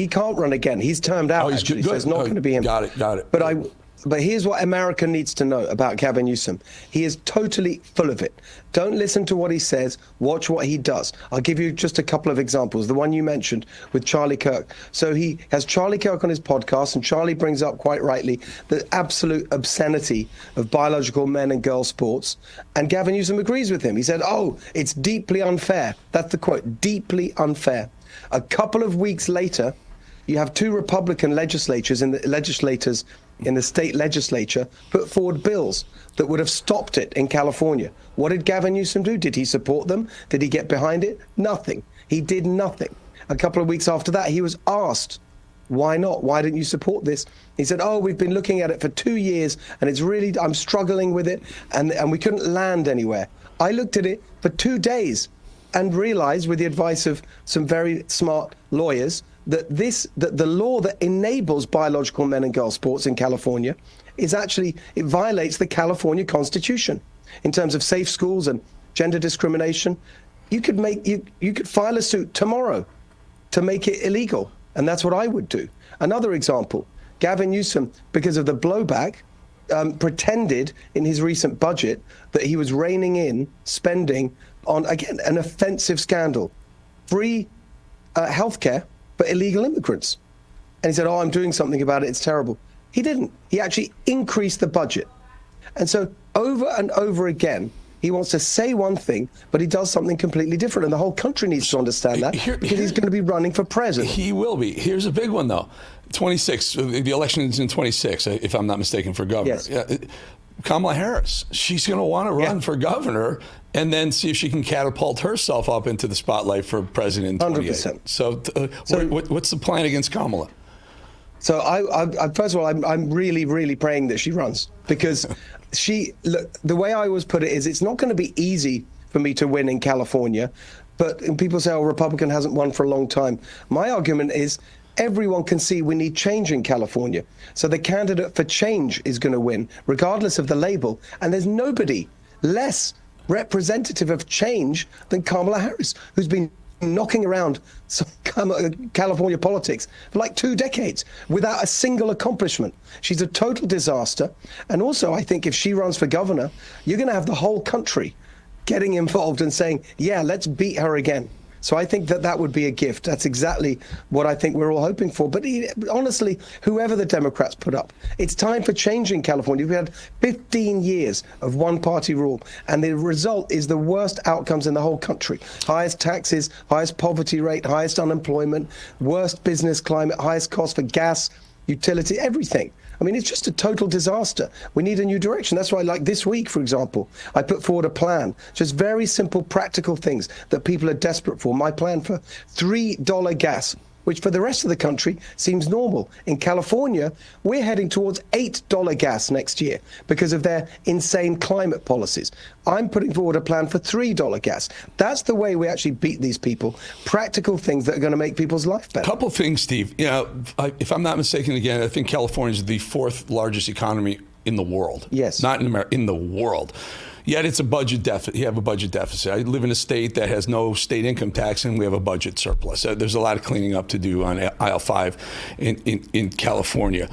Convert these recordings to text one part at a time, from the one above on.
he can't run again. He's termed out, actually, so it's not going to be him. Got it. But here's what America needs to know about Gavin Newsom. He is totally full of it. Don't listen to what he says. Watch what he does. I'll give you just a couple of examples. The one you mentioned with Charlie Kirk. So he has Charlie Kirk on his podcast, and Charlie brings up, quite rightly, the absolute obscenity of biological men and girls sports. And Gavin Newsom agrees with him. He said, oh, it's deeply unfair. That's the quote, deeply unfair. A couple of weeks later, you have two Republican legislators in the state legislature put forward bills that would have stopped it in California. What did Gavin Newsom do? Did he support them? Did he get behind it? Nothing. He did nothing. A couple of weeks after that, he was asked, why not? Why didn't you support this? He said, oh, we've been looking at it for 2 years, and it's really, I'm struggling with it, and we couldn't land anywhere. I looked at it for 2 days and realized, with the advice of some very smart lawyers, that the law that enables biological men and girls sports in California is actually, it violates the California Constitution in terms of safe schools and gender discrimination. You could file a suit tomorrow to make it illegal, and that's what I would do. Another example, Gavin Newsom, because of the blowback, pretended in his recent budget that he was reining in spending on, again, an offensive scandal, free healthcare for illegal immigrants. And he said, oh, I'm doing something about it, it's terrible. He didn't. He actually increased the budget. And so over and over again, he wants to say one thing, but he does something completely different. And the whole country needs to understand that, because he's going to be running for president. He will be. Here's a big one, though. 26, the election is in 26, if I'm not mistaken, for governor. Yes. Kamala Harris, she's going to want to run for governor and then see if she can catapult herself up into the spotlight for president in 28. 100%. So what's the plan against Kamala? So I first of all, I'm really, really praying that she runs, because the way I always put it is, it's not going to be easy for me to win in California. But people say, oh, Republican hasn't won for a long time. My argument is, everyone can see we need change in California. So the candidate for change is going to win, regardless of the label. And there's nobody less representative of change than Kamala Harris, who's been knocking around California politics for like 2 decades without a single accomplishment. She's a total disaster. And also, I think if she runs for governor, you're going to have the whole country getting involved and saying, yeah, let's beat her again. So I think that would be a gift. That's exactly what I think we're all hoping for. But honestly, whoever the Democrats put up, it's time for change in California. We've had 15 years of one-party rule, and the result is the worst outcomes in the whole country. Highest taxes, highest poverty rate, highest unemployment, worst business climate, highest cost for gas, utility, everything. I mean, it's just a total disaster. We need a new direction. That's why, like this week, for example, I put forward a plan, just very simple, practical things that people are desperate for. My plan for $3 gas, which for the rest of the country seems normal. In California, we're heading towards $8 gas next year because of their insane climate policies. I'm putting forward a plan for $3 gas. That's the way we actually beat these people. Practical things that are going to make people's life better. A couple of things, Steve. You know, if I'm not mistaken, again, I think California is the 4th largest economy in the world. Yes. Not in America, in the world. Yet it's a budget deficit. You have a budget deficit. I live in a state that has no state income tax, and we have a budget surplus. There's a lot of cleaning up to do on aisle 5 in California.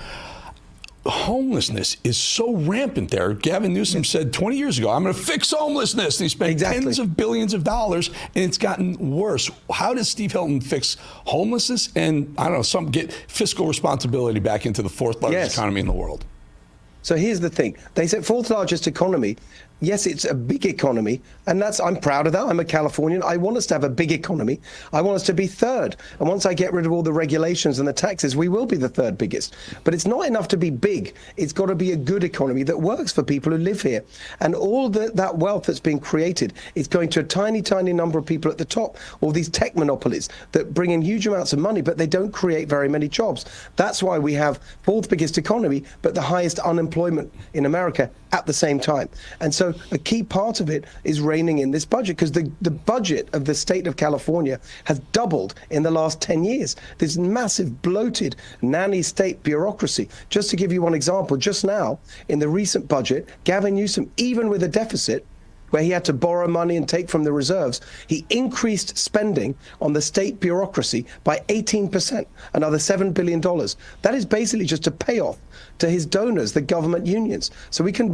Homelessness is so rampant there. Gavin Newsom said 20 years ago, I'm going to fix homelessness. And he spent tens of billions of dollars, and it's gotten worse. How does Steve Hilton fix homelessness and, I don't know, get fiscal responsibility back into the 4th largest economy in the world? So here's the thing. They said 4th largest economy. Yes, it's a big economy, and I'm proud of that. I'm a Californian. I want us to have a big economy. I want us to be 3rd. And once I get rid of all the regulations and the taxes, we will be the 3rd biggest. But it's not enough to be big. It's got to be a good economy that works for people who live here. And all that wealth that's being created is going to a tiny, tiny number of people at the top. All these tech monopolies that bring in huge amounts of money, but they don't create very many jobs. That's why we have 4th biggest economy, but the highest unemployment in America at the same time. And so a key part of it is reining in this budget, because the budget of the state of California has doubled in the last 10 years. This massive, bloated, nanny state bureaucracy. Just to give you one example, just now, in the recent budget, Gavin Newsom, even with a deficit, where he had to borrow money and take from the reserves, he increased spending on the state bureaucracy by 18%, another $7 billion. That is basically just a payoff to his donors, the government unions. So we can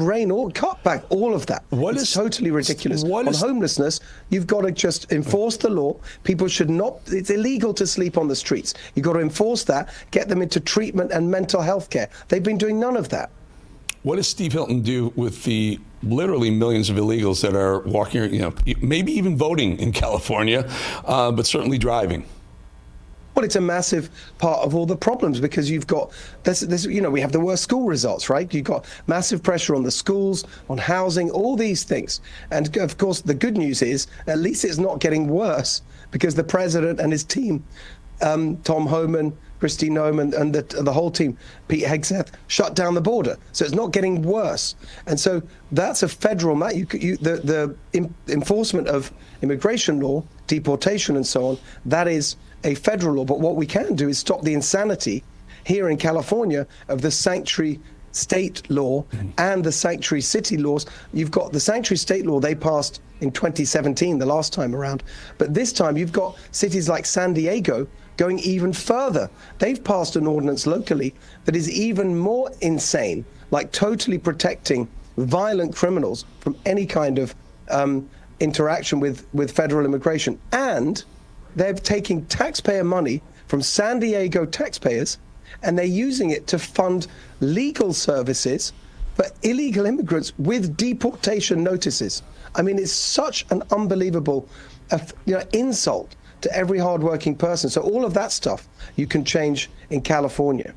cut back all of that. It's totally ridiculous. On homelessness, you've got to just enforce the law. People should not, it's illegal to sleep on the streets. You've got to enforce that, get them into treatment and mental health care. They've been doing none of that. What does Steve Hilton do with the literally millions of illegals that are walking, maybe even voting in California, but certainly driving? Well, it's a massive part of all the problems because you've got this, we have the worst school results, right? You've got massive pressure on the schools, on housing, all these things. And of course, the good news is at least it's not getting worse because the president and his team, Tom Homan, Kristi Noem, and the whole team, Pete Hegseth, shut down the border. So it's not getting worse. And so that's a federal matter. The enforcement of immigration law, deportation and so on, that is a federal law. But what we can do is stop the insanity here in California of the sanctuary state law and the sanctuary city laws. You've got the sanctuary state law they passed in 2017, the last time around. But this time you've got cities like San Diego going even further. They've passed an ordinance locally that is even more insane, like totally protecting violent criminals from any kind of interaction with federal immigration. And they're taking taxpayer money from San Diego taxpayers and they're using it to fund legal services for illegal immigrants with deportation notices. I mean, it's such an unbelievable insult to every hardworking person. So all of that stuff you can change in California.